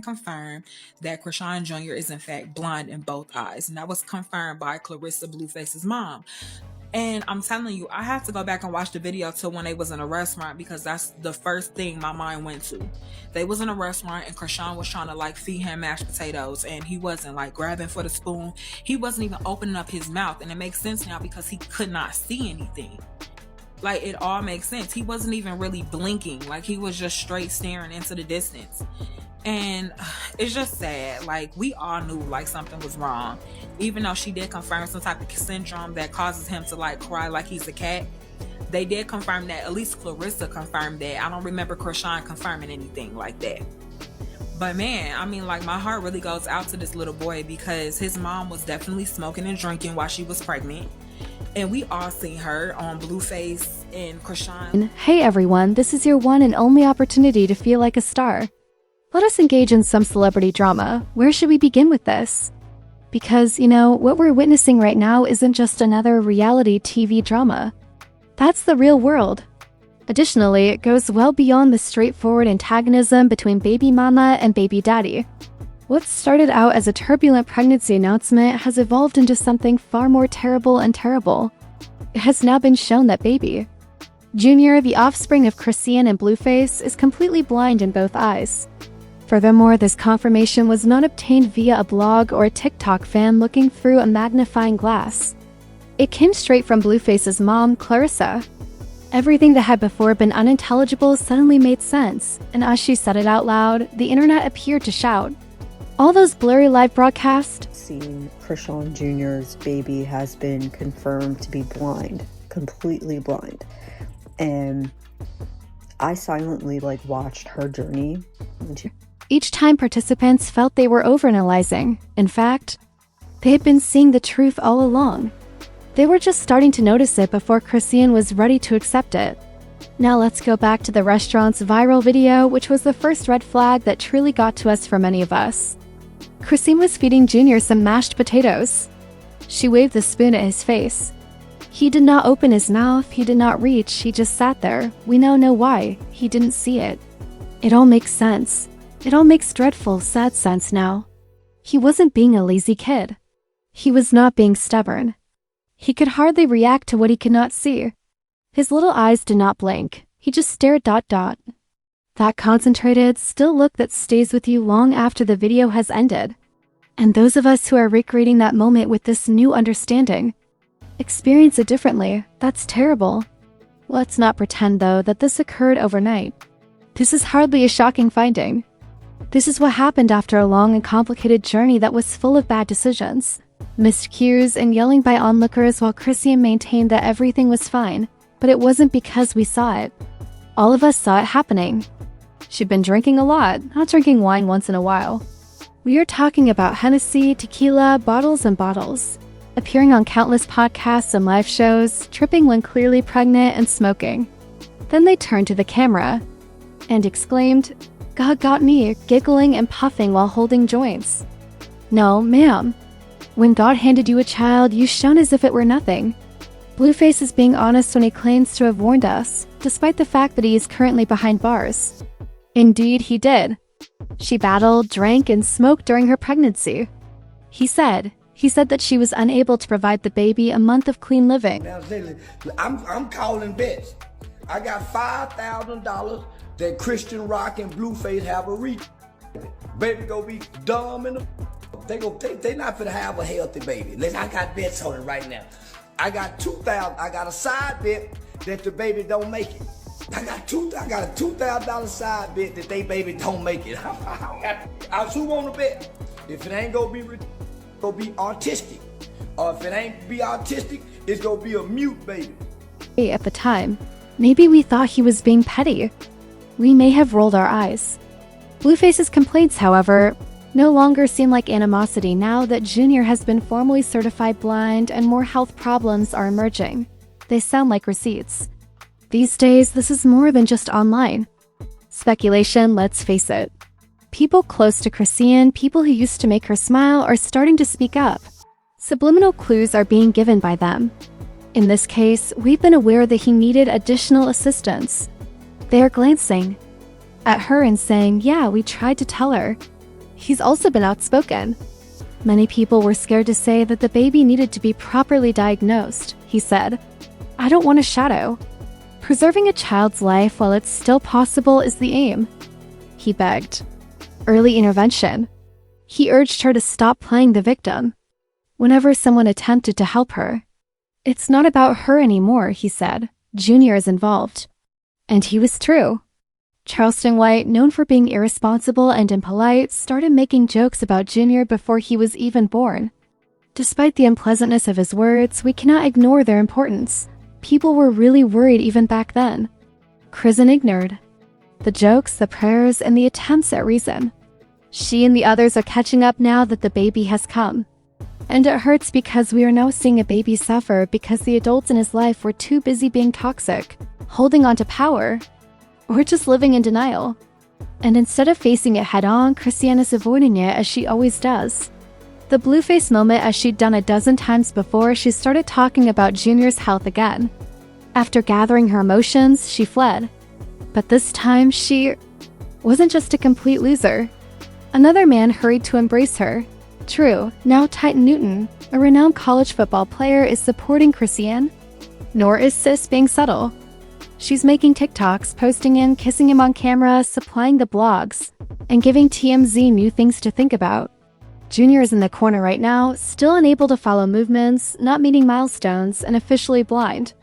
confirmed that Chrisean Jr. is in fact blind in both eyes, and that was confirmed by Clarissa Blueface's mom. And I'm telling you, I had to go back and watch the video to when they was in a restaurant, because that's the first thing my mind went to. They was in a restaurant and Chrisean was trying to like feed him mashed potatoes, and he wasn't like grabbing for the spoon. He wasn't even opening up his mouth, and it makes sense now because he could not see anything. Like, it all makes sense. He wasn't even really blinking. Like, he was just straight staring into the distance. And it's just sad. Like, we all knew like something was wrong, even though she did confirm some type of syndrome that causes him to like cry like he's a cat. They did confirm that. At least Clarissa confirmed that. I don't remember Chrisean confirming anything like that. But man, I mean, like, my heart really goes out to this little boy, because his mom was definitely smoking and drinking while she was pregnant. And we all seen her on Blueface and Chrisean. Hey everyone, this is your one and only opportunity to feel like a star. Let us engage in some celebrity drama. Where should we begin with this? Because, you know, what we're witnessing right now isn't just another reality TV drama. That's the real world. Additionally, it goes well beyond the straightforward antagonism between baby mama and baby daddy. What started out as a turbulent pregnancy announcement has evolved into something far more terrible and terrible. It has now been shown that baby Junior, the offspring of Chrisean and Blueface, is completely blind in both eyes. Furthermore, this confirmation was not obtained via a blog or a TikTok fan looking through a magnifying glass. It came straight from Blueface's mom, Clarissa. Everything that had before been unintelligible suddenly made sense, and as she said it out loud, the internet appeared to shout. All those blurry live broadcasts. Seeing Chrisean Jr.'s baby has been confirmed to be blind, completely blind. And I silently watched her journey. Each time participants felt they were overanalyzing. In fact, they had been seeing the truth all along. They were just starting to notice it before Chrisean was ready to accept it. Now let's go back to the restaurant's viral video, which was the first red flag that truly got to us for many of us. Chrisean was feeding Junior some mashed potatoes. She waved the spoon at his face. He did not open his mouth, he did not reach, he just sat there. We now know why. He didn't see it. It all makes sense. It all makes dreadful, sad sense now. He wasn't being a lazy kid. He was not being stubborn. He could hardly react to what he could not see. His little eyes did not blink. He just stared ... That concentrated, still look that stays with you long after the video has ended. And those of us who are recreating that moment with this new understanding experience it differently. That's terrible. Let's not pretend, though, that this occurred overnight. This is hardly a shocking finding. This is what happened after a long and complicated journey that was full of bad decisions, missed cues, and yelling by onlookers while Chrisean maintained that everything was fine, but it wasn't because we saw it. All of us saw it happening. She'd been drinking a lot, not drinking wine once in a while. We are talking about Hennessy, tequila, bottles and bottles, appearing on countless podcasts and live shows, tripping when clearly pregnant, and smoking. Then they turned to the camera and exclaimed, "God got me," giggling and puffing while holding joints. No, ma'am. When God handed you a child, you shone as if it were nothing. Blueface is being honest when he claims to have warned us, despite the fact that he is currently behind bars. Indeed, he did. She battled, drank, and smoked during her pregnancy. He said that she was unable to provide the baby a month of clean living. Now, I'm calling bets. I got $5,000 that Chrisean Rock and Blueface have a reach. Baby gonna be dumb and they not finna have a healthy baby. Listen, I got bets on it right now. I got $2,000. I got a side bet that the baby don't make it. I got a $2,000 side bet that they baby don't make it. I who wanna bet? If it ain't gonna be artistic, or if it ain't be artistic, it's gonna be a mute baby. At the time, maybe we thought he was being petty. We may have rolled our eyes. Blueface's complaints, however, no longer seem like animosity now that Junior has been formally certified blind and more health problems are emerging. They sound like receipts. These days, this is more than just online speculation, let's face it. People close to Chrisean, people who used to make her smile, are starting to speak up. Subliminal clues are being given by them. In this case, we've been aware that he needed additional assistance. They are glancing at her and saying, "Yeah, we tried to tell her." He's also been outspoken. Many people were scared to say that the baby needed to be properly diagnosed, he said. I don't want a shadow. Preserving a child's life while it's still possible is the aim, he begged. Early intervention. He urged her to stop playing the victim whenever someone attempted to help her. It's not about her anymore, he said. Junior is involved. And he was true. Charleston White, known for being irresponsible and impolite, started making jokes about Junior before he was even born. Despite the unpleasantness of his words, we cannot ignore their importance. People were really worried even back then. Chrisean ignored the jokes, the prayers, and the attempts at reason. She and the others are catching up now that the baby has come. And it hurts because we are now seeing a baby suffer because the adults in his life were too busy being toxic, holding on to power, or just living in denial. And instead of facing it head-on, Chrisean is avoiding it as she always does. The Blueface moment, as she'd done a dozen times before, she started talking about Junior's health again. After gathering her emotions, she fled. But this time, she wasn't just a complete loser. Another man hurried to embrace her. True, now Titan Newton, a renowned college football player, is supporting Chrisean. Nor is Sis being subtle. She's making TikToks, posting him, kissing him on camera, supplying the blogs, and giving TMZ new things to think about. Junior is in the corner right now, still unable to follow movements, not meeting milestones, and officially blind.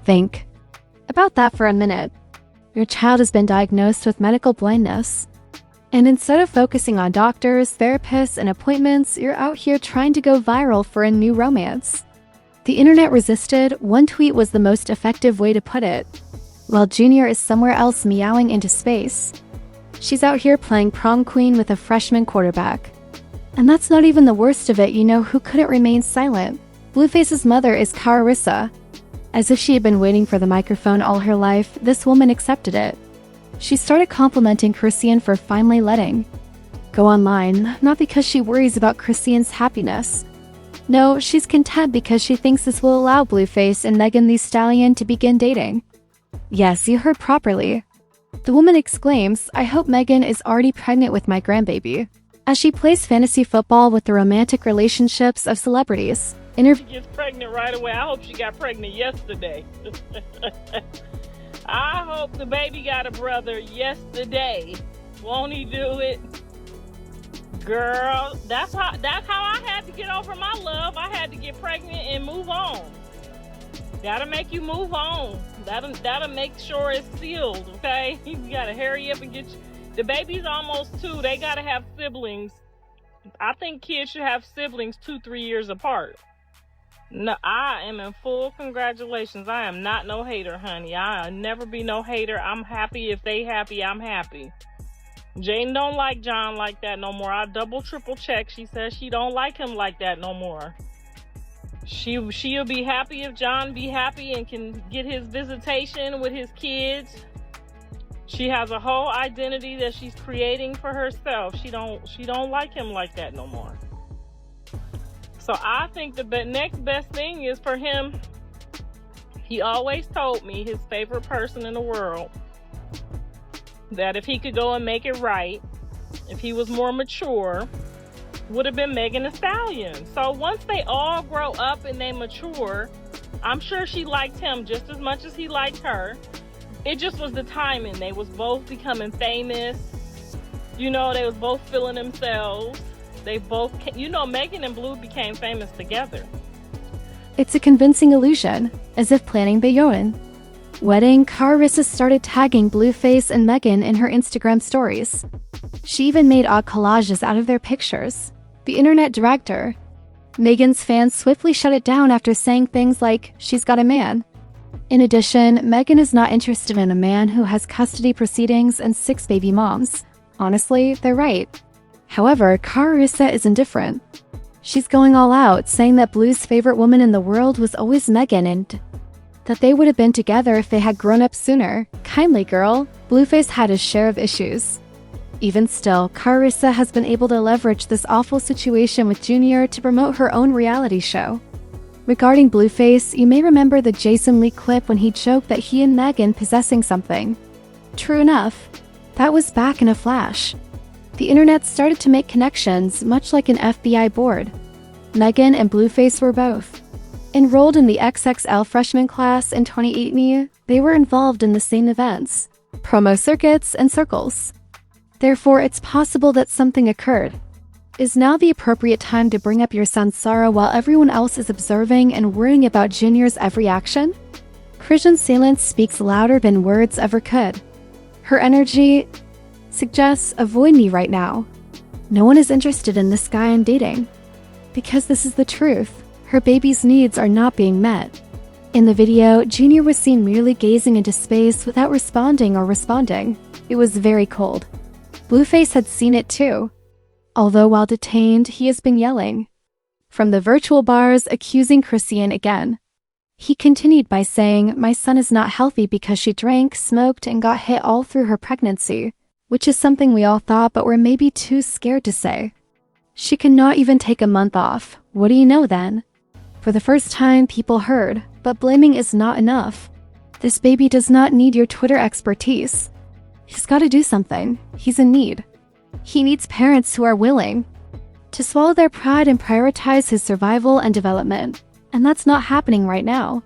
Think about that for a minute. Your child has been diagnosed with medical blindness. And instead of focusing on doctors, therapists, and appointments, you're out here trying to go viral for a new romance. The internet resisted. One tweet was the most effective way to put it. While Junior is somewhere else meowing into space, she's out here playing prom queen with a freshman quarterback. And that's not even the worst of it. You know who couldn't remain silent? Blueface's mother is Carissa. As if she had been waiting for the microphone all her life, this woman accepted it. She started complimenting Chrisean for finally letting go online, not because she worries about Chrisean's happiness. No, she's content because she thinks this will allow Blueface and Megan Thee Stallion to begin dating. Yes, you heard properly. The woman exclaims, I hope Megan is already pregnant with my grandbaby. As she plays fantasy football with the romantic relationships of celebrities. She gets pregnant right away. I hope she got pregnant yesterday. I hope the baby got a brother yesterday. Won't he do it? Girl, that's how I had to get over my love. I had to get pregnant and move on. Gotta make you move on. That'll make sure it's sealed, okay? You gotta hurry up and get the baby's almost 2. They gotta have siblings. I think kids should have siblings 2-3 years apart. No, I am in full congratulations. I am not no hater, honey. I'll never be no hater. I'm happy. If they happy, I'm happy. Jane don't like John like that no more. I double triple check. She says she don't like him like that no more. She'll be happy if John be happy and can get his visitation with his kids. She has a whole identity that she's creating for herself. She don't like him like that no more. So I think the next best thing is for him. He always told me his favorite person in the world, that if he could go and make it right, if he was more mature, would have been Megan Thee Stallion. So once they all grow up and they mature, I'm sure she liked him just as much as he liked her. It just was the timing. They was both becoming famous. You know, they was both feeling themselves. They both, Megan and Blue became famous together. It's a convincing illusion, as if planning the Yoan wedding. Carissa started tagging Blueface and Megan in her Instagram stories. She even made odd collages out of their pictures. The internet dragged her. Megan's fans swiftly shut it down after saying things like, she's got a man. In addition, Megan is not interested in a man who has custody proceedings and 6 baby moms. Honestly, they're right. However, Carissa is indifferent. She's going all out, saying that Blue's favorite woman in the world was always Megan and that they would have been together if they had grown up sooner. Kindly girl, Blueface had his share of issues. Even still, Carissa has been able to leverage this awful situation with Junior to promote her own reality show. Regarding Blueface, you may remember the Jason Lee clip when he joked that he and Megan possessing something. True enough, that was back in a flash. The internet started to make connections, much like an FBI board. Megan and Blueface were both enrolled in the XXL freshman class in 2018. They were involved in the same events, promo circuits, and circles. Therefore, it's possible that something occurred. Is now the appropriate time to bring up your son's sorrow while everyone else is observing and worrying about Junior's every action? Chrisean's silence speaks louder than words ever could. Her energy suggests, avoid me right now. No one is interested in this guy I'm dating. Because this is the truth. Her baby's needs are not being met. In the video, Junior was seen merely gazing into space without responding or responding. It was very cold. Blueface had seen it too. Although while detained, he has been yelling from the virtual bars, accusing Chrisean again. He continued by saying, "My son is not healthy because she drank, smoked, and got hit all through her pregnancy," which is something we all thought but were maybe too scared to say. She cannot even take a month off. What do you know then? For the first time, people heard, but blaming is not enough. This baby does not need your Twitter expertise. He's got to do something. He's in need. He needs parents who are willing to swallow their pride and prioritize his survival and development. And that's not happening right now.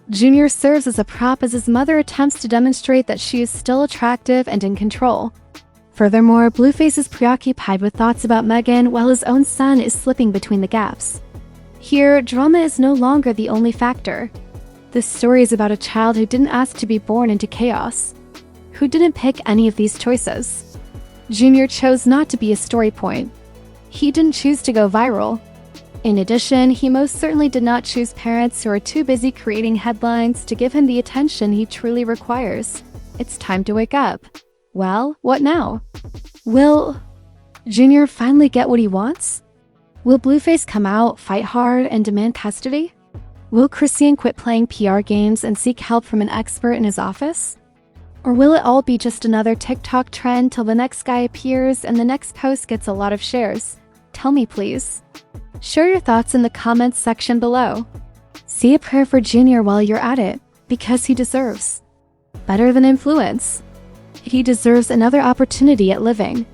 Junior serves as a prop as his mother attempts to demonstrate that she is still attractive and in control. Furthermore, Blueface is preoccupied with thoughts about Megan while his own son is slipping between the gaps. Here, drama is no longer the only factor. This story is about a child who didn't ask to be born into chaos, who didn't pick any of these choices. Junior chose not to be a story point. He didn't choose to go viral. In addition, he most certainly did not choose parents who are too busy creating headlines to give him the attention he truly requires. It's time to wake up. Well, what now? Will Junior finally get what he wants? Will Blueface come out, fight hard, and demand custody? Will Chrisean quit playing PR games and seek help from an expert in his office? Or will it all be just another TikTok trend till the next guy appears and the next post gets a lot of shares? Tell me, please. Share your thoughts in the comments section below. Say a prayer for Junior while you're at it, because he deserves better than influence. He deserves another opportunity at living.